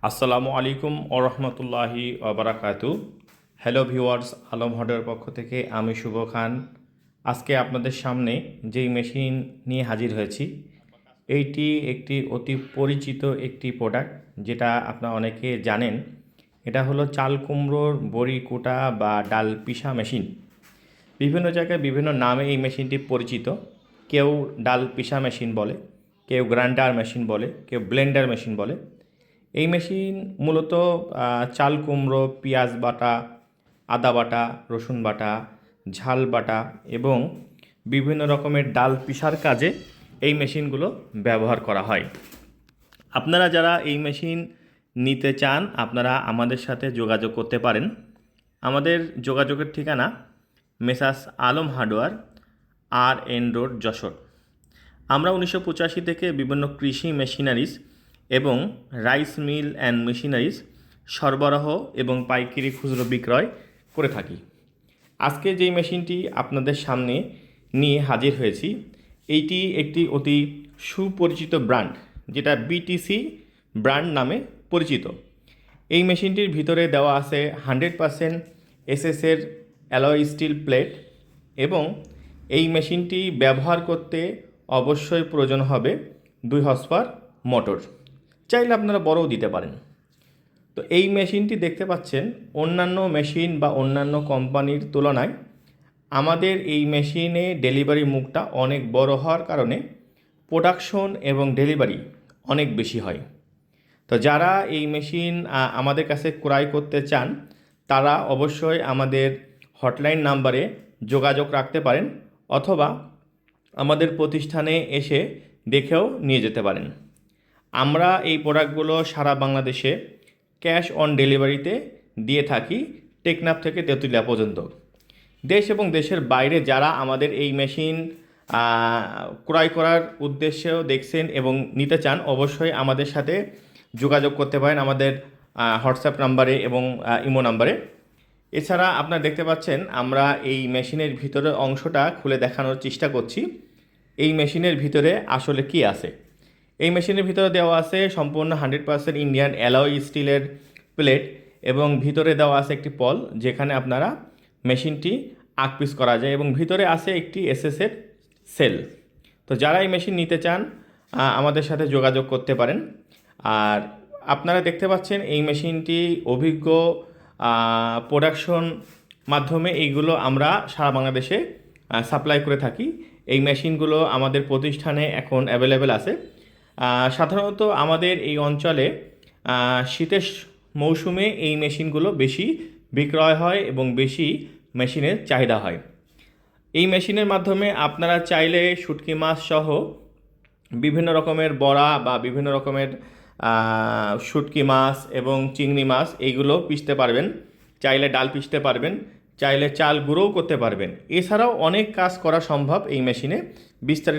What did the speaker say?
আসসালামু আলাইকুম ওরহমতুল্লাহি ওবারাকাতু। হ্যালো ভিউয়ার্স, আলম হডের পক্ষ থেকে আমি শুভ খান। আজকে আপনাদের সামনে যেই মেশিন নিয়ে হাজির হয়েছি, এইটি একটি অতি পরিচিত একটি প্রোডাক্ট, যেটা আপনারা অনেকে জানেন। এটা হলো চাল কুমড়োর বড়ি কোটা বা ডাল পিষা মেশিন। বিভিন্ন জায়গায় বিভিন্ন নামে এই মেশিনটি পরিচিত। কেউ ডাল পিষা মেশিন বলে, কেউ গ্রাইন্ডার মেশিন বলে, কেউ ব্লেন্ডার মেশিন বলে। এই মেশিন মূলত চাল কুমড়ো, পেঁয়াজ বাটা, আদা বাটা, রসুন বাটা, ঝাল বাটা এবং বিভিন্ন রকমের ডাল পিষার কাজে এই মেশিনগুলো ব্যবহার করা হয়। আপনারা যারা এই মেশিন নিতে চান, আপনারা আমাদের সাথে যোগাযোগ করতে পারেন। আমাদের যোগাযোগের ঠিকানা messrs Alam hardware, RN road, Jessore. আমরা 1985 থেকে বিভিন্ন কৃষি মেশিনারিজ এবং রাইস মিল অ্যান্ড মেশিনারিজ সরবরাহ এবং পাইকারি খুচরো বিক্রয় করে থাকি। আজকে যেই মেশিনটি আপনাদের সামনে নিয়ে হাজির হয়েছি, এইটি একটি অতি সুপরিচিত ব্র্যান্ড, যেটা BTC ব্র্যান্ড নামে পরিচিত। এই মেশিনটির ভিতরে দেওয়া আছে 100% এসএসের অ্যালয় স্টিল প্লেট এবং এই মেশিনটি ব্যবহার করতে অবশ্যই প্রয়োজন হবে 2 হর্স পাওয়ার মোটর। চাইলে আপনারা বড়ও দিতে পারেন। তো এই মেশিনটি দেখতে পাচ্ছেন, অন্যান্য মেশিন বা অন্যান্য কোম্পানির তুলনায় আমাদের এই মেশিনে ডেলিভারি মুখটা অনেক বড় হওয়ার কারণে প্রোডাকশন এবং ডেলিভারি অনেক বেশি হয়। তো যারা এই মেশিন আমাদের কাছে ক্রয় করতে চান, তারা অবশ্যই আমাদের হটলাইন নাম্বারে যোগাযোগ রাখতে পারেন, অথবা আমাদের প্রতিষ্ঠানে এসে দেখেও নিয়ে যেতে পারেন। আমরা এই প্রোডাক্টগুলো সারা বাংলাদেশে ক্যাশ অন ডেলিভারিতে দিয়ে থাকি, টেকনাফ থেকে তেঁতুলিয়া পর্যন্ত। দেশ এবং দেশের বাইরে যারা আমাদের এই মেশিন ক্রয় করার উদ্দেশ্যেও দেখছেন এবং নিতে চান, অবশ্যই আমাদের সাথে যোগাযোগ করতে পারেন আমাদের হোয়াটসঅ্যাপ নাম্বারে এবং ইমো নাম্বারে। এছাড়া আপনারা দেখতে পাচ্ছেন, আমরা এই মেশিনের ভিতরের অংশটা খুলে দেখানোর চেষ্টা করছি। এই মেশিনের ভিতরে আসলে কি আছে। এই মেশিনের ভিতরে দেওয়া আছে সম্পূর্ণ 100% ইন্ডিয়ান অ্যালয় স্টিলের প্লেট এবং ভিতরে দেওয়া আছে একটি পল, যেখানে আপনারা মেশিনটি আকপিস করা যায়, এবং ভিতরে আছে একটি এসএসের সেল। তো যারা এই মেশিন নিতে চান, আমাদের সাথে যোগাযোগ করতে পারেন। আর আপনারা দেখতে পাচ্ছেন, এই মেশিনটি অভিজ্ঞ প্রোডাকশন মাধ্যমে এইগুলো আমরা সারা বাংলাদেশে সাপ্লাই করে থাকি। এই মেশিনগুলো আমাদের প্রতিষ্ঠানে এখন অ্যাভেলেবেল আছে। সাধারণত আমাদের এই অঞ্চলে শীতের মৌসুমে এই মেশিনগুলো বেশি বিক্রয় হয় এবং বেশি মেশিনের চাহিদা হয়। এই মেশিনের মাধ্যমে আপনারা চাইলে শুটকি মাছ সহ বিভিন্ন রকমের বড়া বা বিভিন্ন রকমের শুটকি মাছ এবং চিংড়ি মাছ এইগুলো পিষতে পারবেন। চাইলে ডাল পিষতে পারবেন, চাইলে চাল গুঁড়োও করতে পারবেন। এছাড়াও অনেক কাজ করা সম্ভব এই মেশিনে। বিস্তারিত